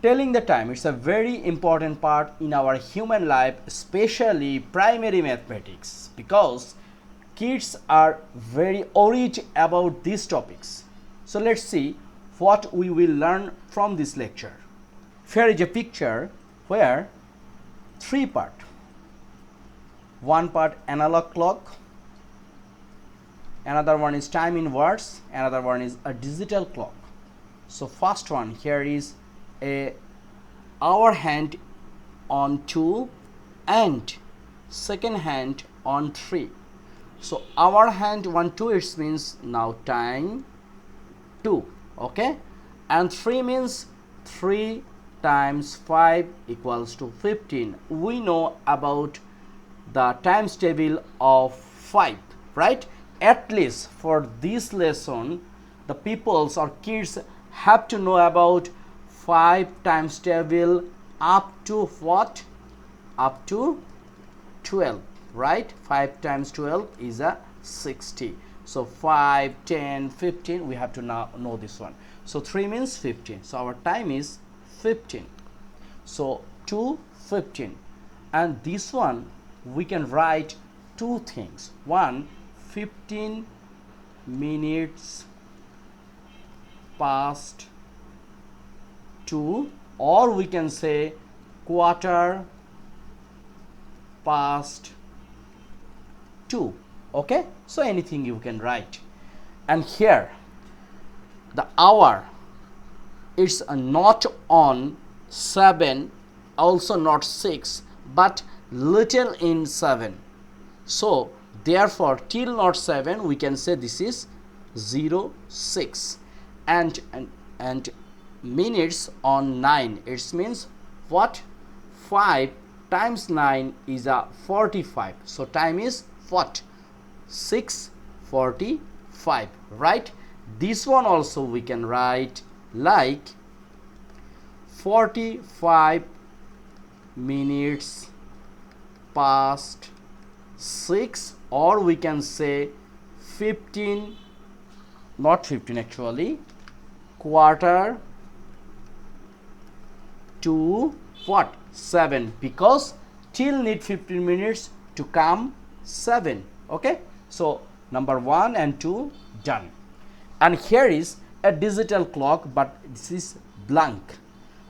telling the time, it's a very important part in our human life, especially primary mathematics, because kids are very worried about these topics. So let's see what we will learn from this lecture. Here is a picture where three part. One part analog clock, another one is time inverse, another one is a digital clock. So first one here is a hour hand on 2 and second hand on 3. So hour hand 1 2, it means now time 2, okay, and 3 means 3 times 5 equals to 15. We know about the times table of 5, right? At least for this lesson the peoples or kids have to know about 5 times table up to what? Up to 12, right? 5 times 12 is a 60. So 5, 10, 15, we have to now know this one. So 3 means 15. So our time is 15. So 2, 15. And this one we can write two things. One, 15 minutes past 2, or we can say quarter past 2, okay. So anything you can write. And here the hour, it's not on 7, also not 6, but little in 7. So therefore till not 7 we can say this is 0, 6, and minutes on 9, it means what? 5 times 9 is a 45. So time is what? 6:45, right? This one also we can write like 45 minutes past 6, or we can say 15, not 15 actually, quarter to what? 7, because till need 15 minutes to come 7, okay. So number 1 and 2 done. And here is a digital clock, but this is blank.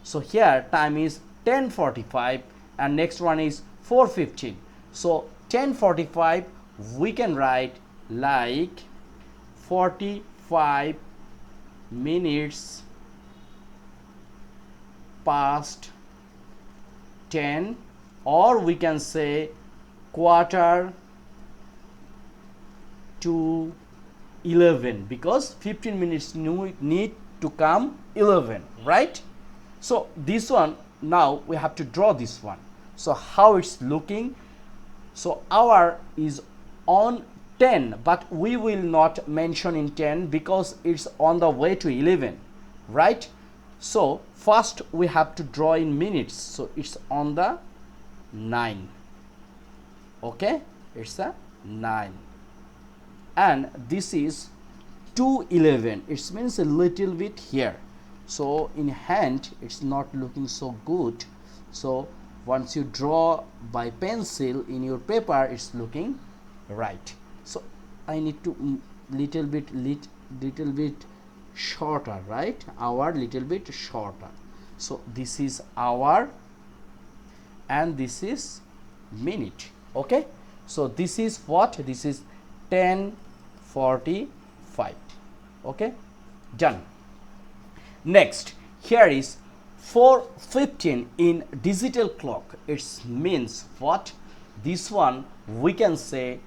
So here time is 10:45 and next one is 4:15. So 10:45 we can write like 45 minutes past 10, or we can say quarter to 11, because 15 minutes need to come 11, right? So this one now we have to draw this one. So how it's looking? So hour is on 10, but we will not mention in 10 because it's on the way to 11, right? So first we have to draw in minutes. So it's on the 9, okay, it's a 9, and this is 2:11. It means a little bit here. So in hand it's not looking so good. So once you draw by pencil in your paper, it's looking right. So I need to little bit shorter, right? Hour little bit shorter. So this is hour and this is minute, okay. So this is what? This is 10:45, okay, done. Next, here is 4:15 in digital clock. It means what? This one we can say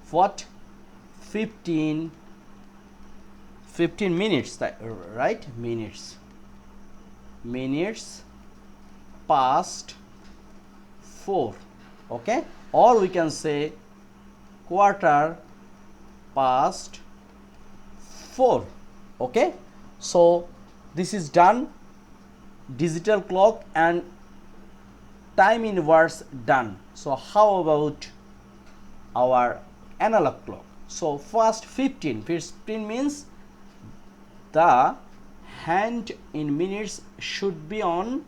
what? 15 minutes, right? Minutes past 4, okay, or we can say quarter past 4, okay. So this is done, digital clock and time inverse done. So how about our analog clock? So first 15 means the hand in minutes should be on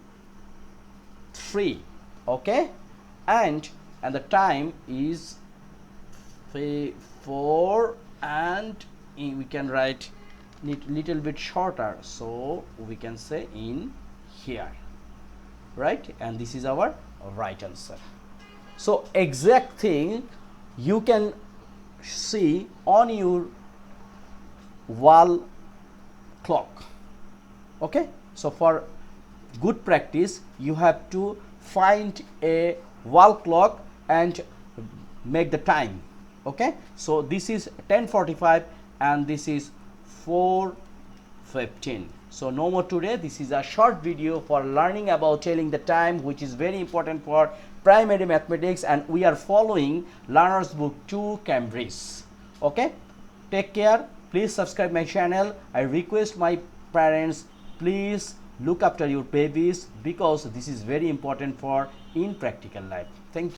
3, okay, and the time is 4, and we can write little bit shorter, so we can say in here, right? And this is our right answer. So exact thing you can see on your wall clock, okay. So for good practice, you have to find a wall clock and make the time, okay. So this is 10:45 and this is 4:15. So no more today. This is a short video for learning about telling the time, which is very important for primary mathematics, and we are following Learner's Book 2 Cambridge, okay. Take care. Please subscribe my channel. I request my parents, please look after your babies, because this is very important for in practical life. Thank you.